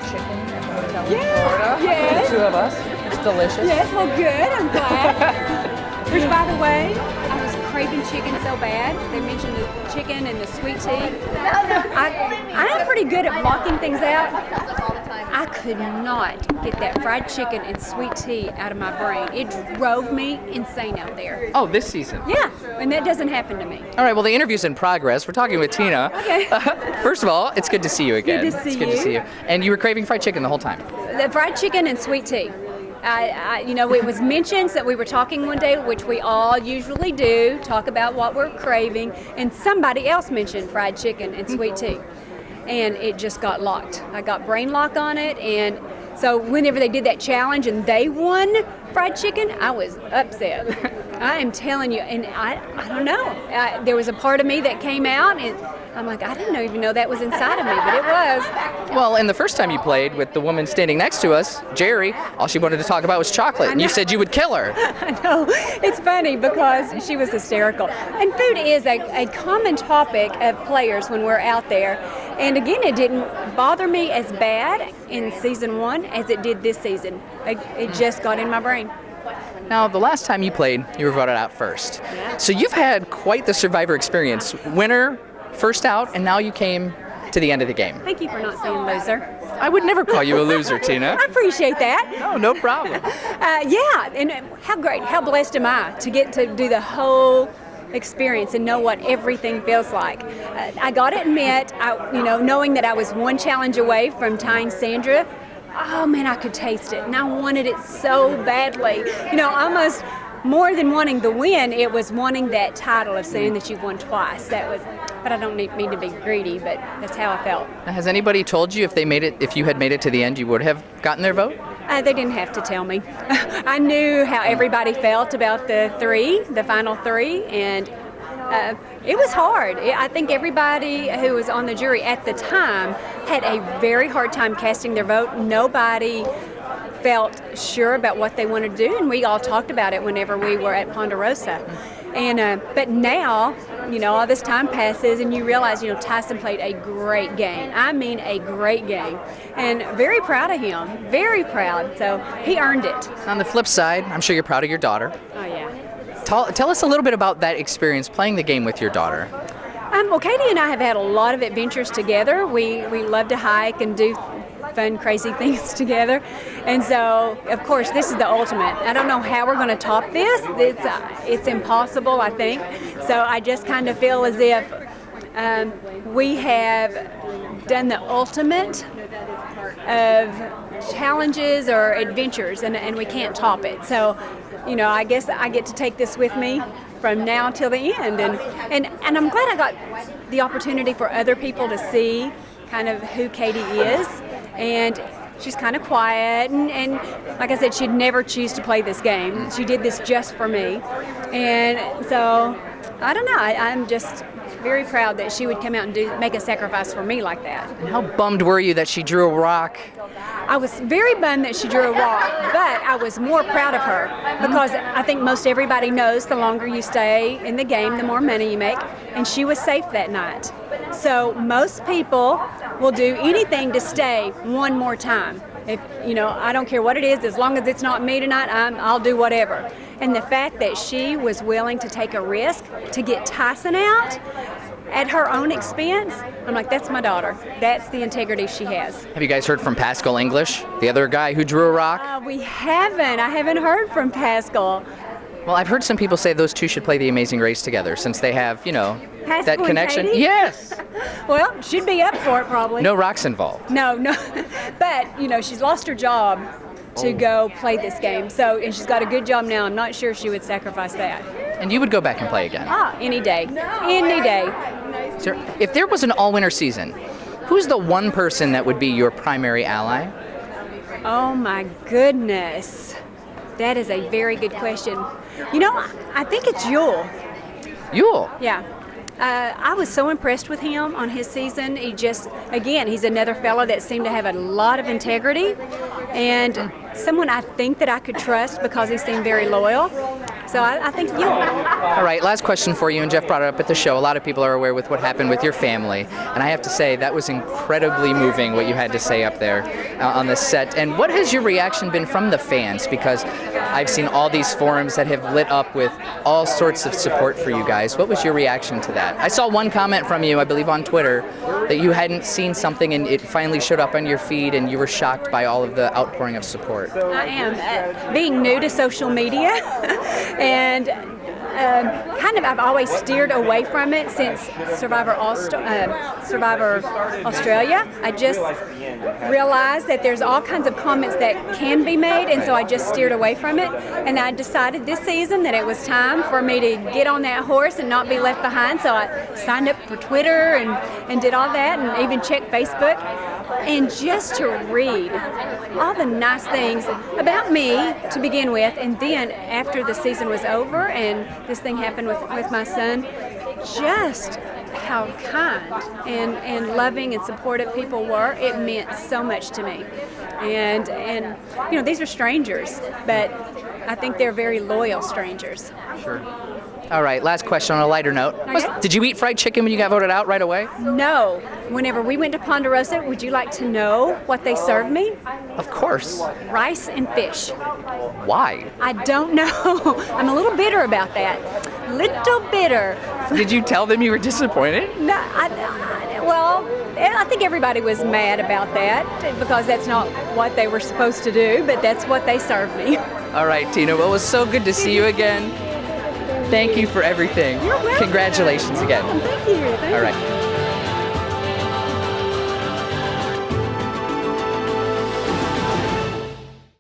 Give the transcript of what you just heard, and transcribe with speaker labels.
Speaker 1: fried chicken at the hotel in Florida.
Speaker 2: Yes.
Speaker 1: For the two of us. It's delicious.
Speaker 2: Yes, well, good. I'm glad. Which, by the way, I was craving chicken so bad. They mentioned the chicken and the sweet tea. I am pretty good at blocking things out. I could not get that fried chicken and sweet tea out of my brain. It drove me insane out there.
Speaker 1: Oh, this season?
Speaker 2: Yeah, and that doesn't happen to me.
Speaker 1: All right, well, the interview's in progress. We're talking with Tina.
Speaker 2: Okay.
Speaker 1: First of all, it's good to see you again.
Speaker 2: Good to see
Speaker 1: it's good
Speaker 2: you.
Speaker 1: to see you. And you were craving fried chicken the whole time.
Speaker 2: The fried chicken and sweet tea. It was mentioned that we were talking one day, which we all usually do, talk about what we're craving, and somebody else mentioned fried chicken and sweet tea. And it just got locked. I got brain lock on it, and so whenever they did that challenge and they won fried chicken, I was upset. I am telling you, and I don't know. There was a part of me that came out, and I'm like, I didn't even know that was inside of me, but it was.
Speaker 1: Well, and the first time you played with the woman standing next to us, Jerry, all she wanted to talk about was chocolate, and you said you would kill her.
Speaker 2: I know. It's funny because she was hysterical. And food is a common topic of players when we're out there. And again, it didn't bother me as bad in season 1 as it did this season. It just got in my brain.
Speaker 1: Now, the last time you played, you were voted out first.
Speaker 2: Yeah.
Speaker 1: So you've had quite the Survivor experience. Winner, first out, and now you came to the end of the game.
Speaker 2: Thank you for not saying loser.
Speaker 1: I would never call you a loser, Tina.
Speaker 2: I appreciate that.
Speaker 1: No, no problem.
Speaker 2: Yeah, and how great, how blessed am I to get to do the whole experience and know what everything feels like. I gotta admit, knowing that I was one challenge away from tying Sandra, oh man, I could taste it, and I wanted it so badly. Almost more than wanting the win, it was wanting that title of saying that you've won twice. But I don't mean to be greedy, but that's how I felt.
Speaker 1: Now, has anybody told you if you had made it to the end, you would have gotten their vote?
Speaker 2: They didn't have to tell me. I knew how everybody felt about the final three, and it was hard. I think everybody who was on the jury at the time had a very hard time casting their vote. Nobody felt sure about what they wanted to do, and we all talked about it whenever we were at Ponderosa. And but now, all this time passes, and you realize, Tyson played a great game. I mean, a great game, and very proud of him. Very proud. So he earned it.
Speaker 1: On the flip side, I'm sure you're proud of your daughter.
Speaker 2: Oh yeah.
Speaker 1: Tell us a little bit about that experience playing the game with your daughter.
Speaker 2: Well, Katie and I have had a lot of adventures together. We love to hike and do fun, crazy things together. And so, of course, this is the ultimate. I don't know how we're going to top this. It's impossible, I think. So I just kind of feel as if we have done the ultimate of challenges or adventures, and we can't top it. So, I guess I get to take this with me from now till the end. And I'm glad I got the opportunity for other people to see kind of who Katie is. And she's kind of quiet, and like I said, she'd never choose to play this game. She did this just for me. And so, I don't know, I'm just very proud that she would come out and make a sacrifice for me like that.
Speaker 1: And how bummed were you that she drew a rock?
Speaker 2: I was very bummed that she drew a rock, but I was more proud of her because I think most everybody knows the longer you stay in the game, the more money you make, and she was safe that night. So most people will do anything to stay one more time. If I don't care what it is, as long as it's not me tonight, I'll do whatever. And the fact that she was willing to take a risk to get Tyson out at her own expense, I'm like, that's my daughter. That's the integrity she has.
Speaker 1: Have you guys heard from Pascal English, the other guy who drew a rock?
Speaker 2: We haven't. I haven't heard from Pascal.
Speaker 1: Well, I've heard some people say those two should play The Amazing Race together since they have,
Speaker 2: Pascal
Speaker 1: that connection.
Speaker 2: And Katie?
Speaker 1: Yes.
Speaker 2: Well, she'd be up for it probably.
Speaker 1: No rocks involved.
Speaker 2: No. But, she's lost her job to go play this game. So, and she's got a good job now. I'm not sure she would sacrifice that.
Speaker 1: And you would go back and play again?
Speaker 2: Any day. Any day.
Speaker 1: So if there was an all-winner season, who's the one person that would be your primary ally?
Speaker 2: Oh my goodness. That is a very good question. I think it's Yule.
Speaker 1: Yule?
Speaker 2: Yeah. I was so impressed with him on his season. He's another fellow that seemed to have a lot of integrity and someone I think that I could trust because he seemed very loyal. So I think you'll.
Speaker 1: All right, last question for you, and Jeff brought it up at the show. A lot of people are aware with what happened with your family, and I have to say that was incredibly moving what you had to say up there on the set. And what has your reaction been from the fans? Because I've seen all these forums that have lit up with all sorts of support for you guys. What was your reaction to that? I saw one comment from you, I believe on Twitter, that you hadn't seen something and it finally showed up on your feed and you were shocked by all of the outpouring of support.
Speaker 2: I am. Being new to social media and I've always steered away from it since Survivor Australia. I just realized that there's all kinds of comments that can be made, and so I just steered away from it. And I decided this season that it was time for me to get on that horse and not be left behind. So I signed up for Twitter and did all that, and even checked Facebook. And just to read all the nice things about me to begin with, and then after the season was over and this thing happened with my son, just how kind and loving and supportive people were. It meant so much to me. And you know, these are strangers, but I think they're very loyal strangers.
Speaker 1: Sure. All right, last question on a lighter note. Did you eat fried chicken when you got voted out right away?
Speaker 2: No. Whenever we went to Ponderosa, would you like to know what they served me?
Speaker 1: Of course.
Speaker 2: Rice and fish.
Speaker 1: Why?
Speaker 2: I don't know. I'm a little bitter about that. Little bitter.
Speaker 1: Did you tell them you were disappointed?
Speaker 2: No, well, I think everybody was mad about that because that's not what they were supposed to do, but that's what they served me.
Speaker 1: All right, Tina. Well, it was so good to see you again. Thank you for everything.
Speaker 2: You're welcome.
Speaker 1: Congratulations again.
Speaker 2: Thank you.
Speaker 1: All right.